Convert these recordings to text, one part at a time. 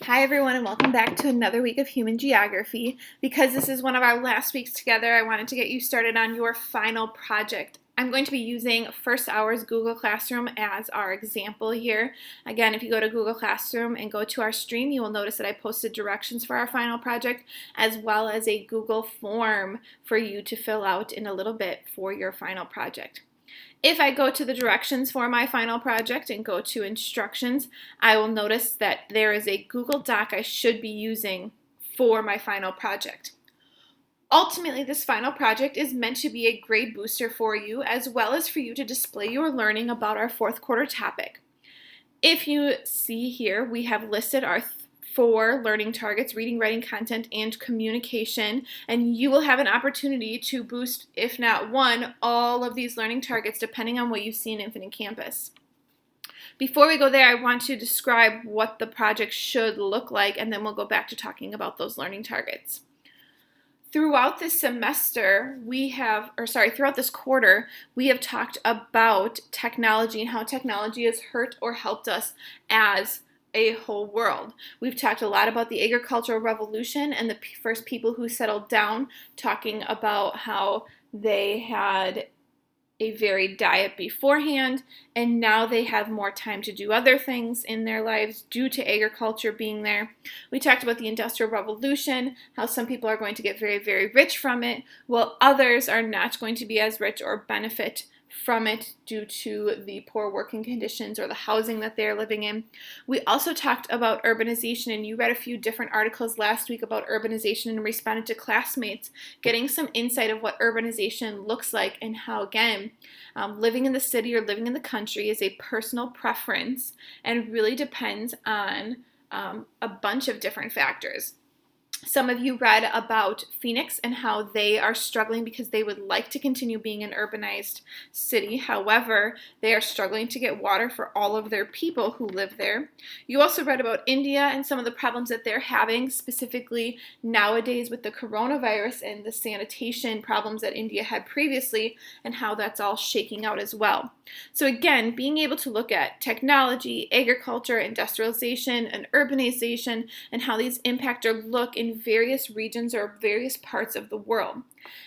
Hi everyone and welcome back to another week of Human Geography. Because this is one of our last weeks together, I wanted to get you started on your final project. I'm going to be using First Hour's Google Classroom as our example here. Again, if you go to Google Classroom and go to our stream, you will notice that I posted directions for our final project as well as a Google form for you to fill out in a little bit for your final project. If I go to the directions for my final project and go to instructions, I will notice that there is a Google Doc I should be using for my final project. Ultimately, this final project is meant to be a grade booster for you, as well as for you to display your learning about our fourth quarter topic. If you see here, we have listed our four learning targets: reading, writing, content, and communication, and you will have an opportunity to boost, if not one, all of these learning targets depending on what you see in Infinite Campus. Before we go there, I want to describe what the project should look like, and then we'll go back to talking about those learning targets. Throughout this semester, throughout this quarter, we have talked about technology and how technology has hurt or helped us as a whole world. We've talked a lot about the agricultural revolution and the first people who settled down, talking about how they had a varied diet beforehand, and now they have more time to do other things in their lives due to agriculture being there. We talked about the Industrial Revolution, how some people are going to get very, very rich from it, while others are not going to be as rich or benefit from it due to the poor working conditions or the housing that they're living in. We also talked about urbanization, and you read a few different articles last week about urbanization and responded to classmates, getting some insight of what urbanization looks like and how, again, living in the city or living in the country is a personal preference and really depends on a bunch of different factors. Some of you read about Phoenix and how they are struggling because they would like to continue being an urbanized city. However, they are struggling to get water for all of their people who live there. You also read about India and some of the problems that they're having, specifically nowadays with the coronavirus and the sanitation problems that India had previously, and how that's all shaking out as well. So again, being able to look at technology, agriculture, industrialization, and urbanization, and how these impact or look in various regions or various parts of the world.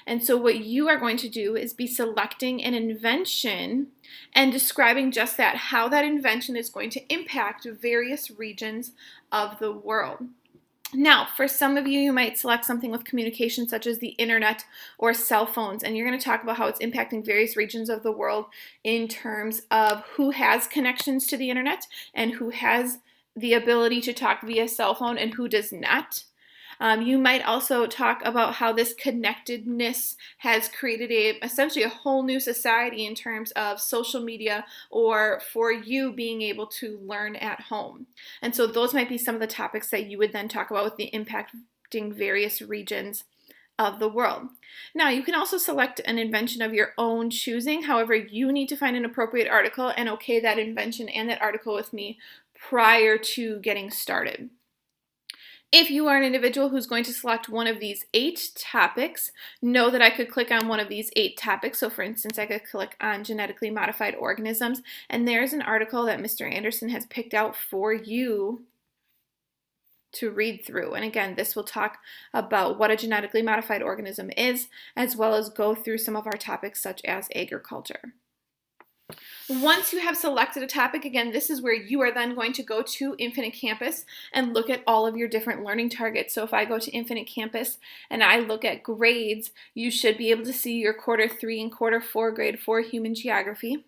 And so what you are going to do is be selecting an invention and describing just that, how that invention is going to impact various regions of the world. Now, for some of you, you might select something with communication such as the internet or cell phones, and you're going to talk about how it's impacting various regions of the world in terms of who has connections to the internet and who has the ability to talk via cell phone and who does not. You might also talk about how this connectedness has created essentially a whole new society in terms of social media or for you being able to learn at home. And so those might be some of the topics that you would then talk about with the impacting various regions of the world. Now, you can also select an invention of your own choosing. However, you need to find an appropriate article and okay that invention and that article with me prior to getting started. If you are an individual who's going to select one of these 8 topics, know that I could click on one of these 8 topics. So for instance, I could click on genetically modified organisms, and there's an article that Mr. Anderson has picked out for you to read through. And again, this will talk about what a genetically modified organism is, as well as go through some of our topics such as agriculture. Once you have selected a topic, again, this is where you are then going to go to Infinite Campus and look at all of your different learning targets. So if I go to Infinite Campus and I look at grades, you should be able to see your quarter 3 and quarter 4 grade for Human Geography.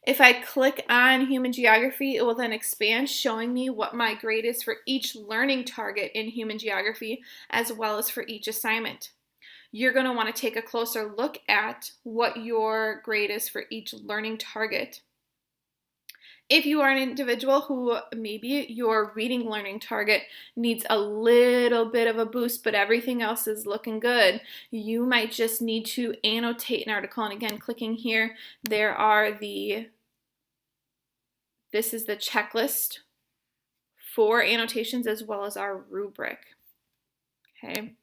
If I click on Human Geography, it will then expand, showing me what my grade is for each learning target in Human Geography, as well as for each assignment. You're going to want to take a closer look at what your grade is for each learning target. If you are an individual who maybe your reading learning target needs a little bit of a boost, but everything else is looking good, you might just need to annotate an article. And again, clicking here, this is the checklist for annotations as well as our rubric. Okay.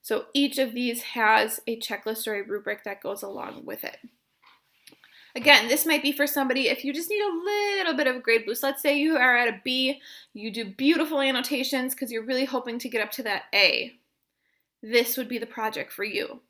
So each of these has a checklist or a rubric that goes along with it. Again, this might be for somebody if you just need a little bit of a grade boost. Let's say you are at a B, you do beautiful annotations because you're really hoping to get up to that A. This would be the project for you.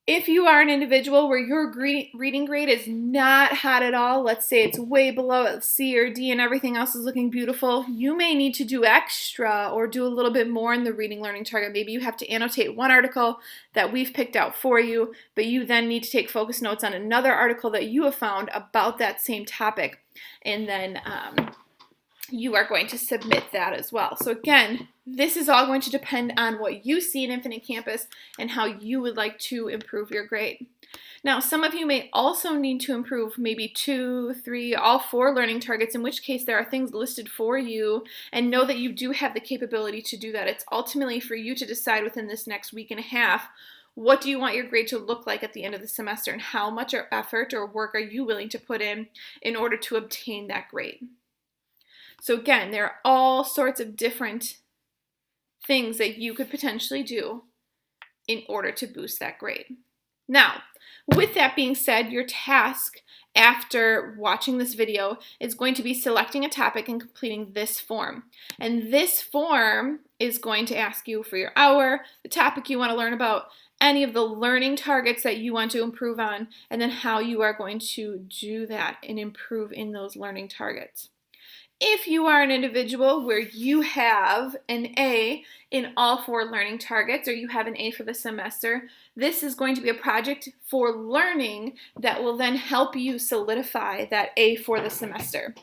If you are an individual where your reading grade is not hot at all, let's say it's way below a C or D and everything else is looking beautiful, you may need to do extra or do a little bit more in the reading learning target. Maybe you have to annotate one article that we've picked out for you, but you then need to take focus notes on another article that you have found about that same topic. And then you are going to submit that as well. So again, this is all going to depend on what you see in Infinite Campus and how you would like to improve your grade. Now, some of you may also need to improve maybe 2, 3, all 4 learning targets, in which case there are things listed for you, and know that you do have the capability to do that. It's ultimately for you to decide within this next week and a half, what do you want your grade to look like at the end of the semester, and how much effort or work are you willing to put in order to obtain that grade. So again, there are all sorts of different things that you could potentially do in order to boost that grade. Now, with that being said, your task after watching this video is going to be selecting a topic and completing this form. And this form is going to ask you for your hour, the topic you want to learn about, any of the learning targets that you want to improve on, and then how you are going to do that and improve in those learning targets. If you are an individual where you have an A in all 4 learning targets, or you have an A for the semester, this is going to be a project for learning that will then help you solidify that A for the semester.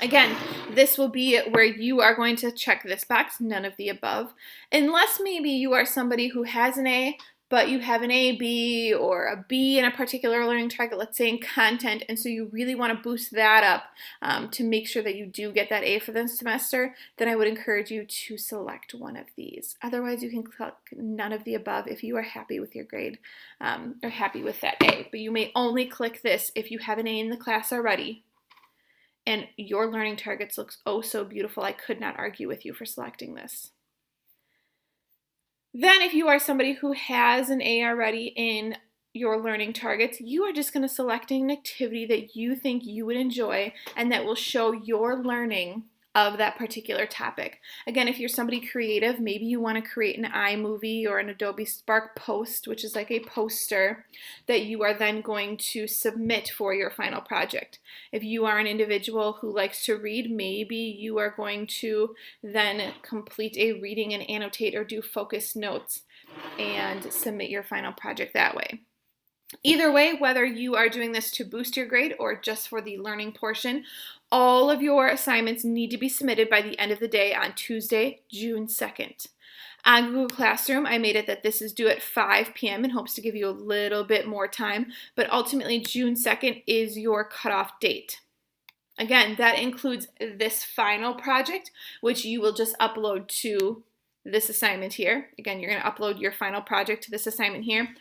Again, this will be where you are going to check this box, none of the above, unless maybe you are somebody who has an A, but you have an A, B, or a B in a particular learning target, let's say in content, and so you really want to boost that up to make sure that you do get that A for the semester, then I would encourage you to select one of these. Otherwise, you can click none of the above if you are happy with your grade or happy with that A, but you may only click this if you have an A in the class already and your learning targets looks oh so beautiful. I could not argue with you for selecting this. Then if you are somebody who has an A already in your learning targets, you are just going to select an activity that you think you would enjoy and that will show your learning of that particular topic. Again, if you're somebody creative, maybe you want to create an iMovie or an Adobe Spark post, which is like a poster that you are then going to submit for your final project. If you are an individual who likes to read, maybe you are going to then complete a reading and annotate or do focus notes and submit your final project that way. Either way, whether you are doing this to boost your grade or just for the learning portion, all of your assignments need to be submitted by the end of the day on Tuesday, June 2nd. On Google Classroom, I made it that this is due at 5 p.m. in hopes to give you a little bit more time, but ultimately June 2nd is your cutoff date. Again, that includes this final project, which you will just upload to this assignment here. Again, you're going to upload your final project to this assignment here,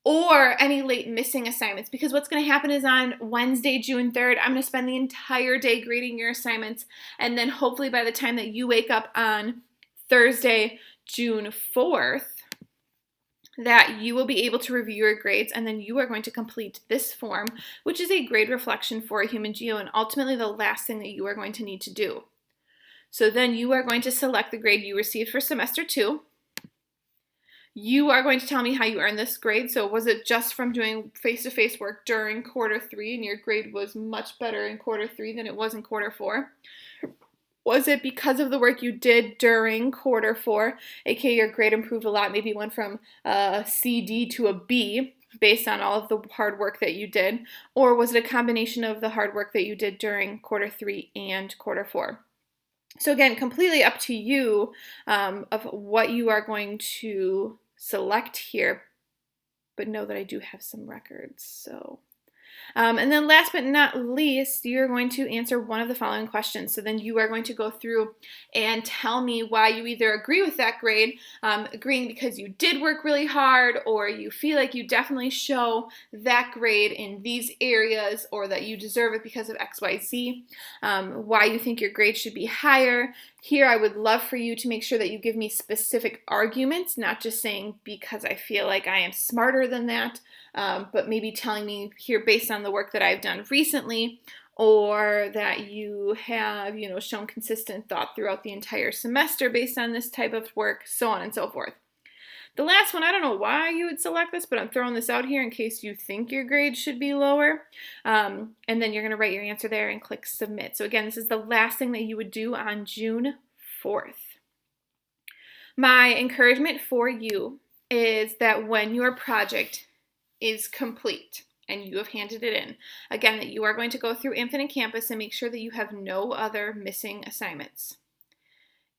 or any late missing assignments, because what's going to happen is on Wednesday, June 3rd, I'm going to spend the entire day grading your assignments, and then hopefully by the time that you wake up on Thursday, June 4th, that you will be able to review your grades, and then you are going to complete this form, which is a grade reflection for a human geo, and ultimately the last thing that you are going to need to do. So then you are going to select the grade you received for semester 2. You are going to tell me how you earned this grade. So was it just from doing face-to-face work during quarter 3 and your grade was much better in quarter 3 than it was in quarter 4? Was it because of the work you did during quarter 4, aka your grade improved a lot, maybe went from a CD to a B based on all of the hard work that you did? Or was it a combination of the hard work that you did during quarter 3 and quarter 4? So again, completely up to you of what you are going to select here, but know that I do have some records. So, and then last but not least, you're going to answer one of the following questions. So then you are going to go through and tell me why you either agree with that grade, agreeing because you did work really hard, or you feel like you definitely show that grade in these areas, or that you deserve it because of X, Y, Z, why you think your grade should be higher, Here, I would love for you to make sure that you give me specific arguments, not just saying because I feel like I am smarter than that, but maybe telling me here based on the work that I've done recently, or that you have, shown consistent thought throughout the entire semester based on this type of work, so on and so forth. The last one, I don't know why you would select this, but I'm throwing this out here in case you think your grade should be lower. And then you're going to write your answer there and click submit. So again, this is the last thing that you would do on June 4th. My encouragement for you is that when your project is complete and you have handed it in, again, that you are going to go through Infinite Campus and make sure that you have no other missing assignments.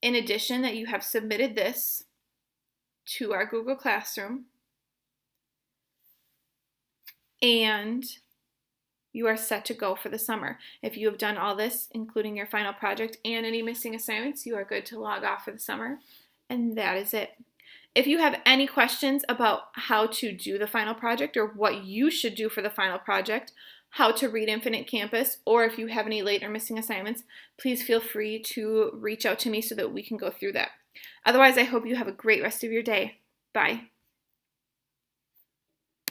In addition, that you have submitted this to our Google Classroom, and you are set to go for the summer. If you have done all this, including your final project and any missing assignments, you are good to log off for the summer, and that is it. If you have any questions about how to do the final project or what you should do for the final project, how to read Infinite Campus, or if you have any late or missing assignments, please feel free to reach out to me so that we can go through that. Otherwise, I hope you have a great rest of your day. Bye.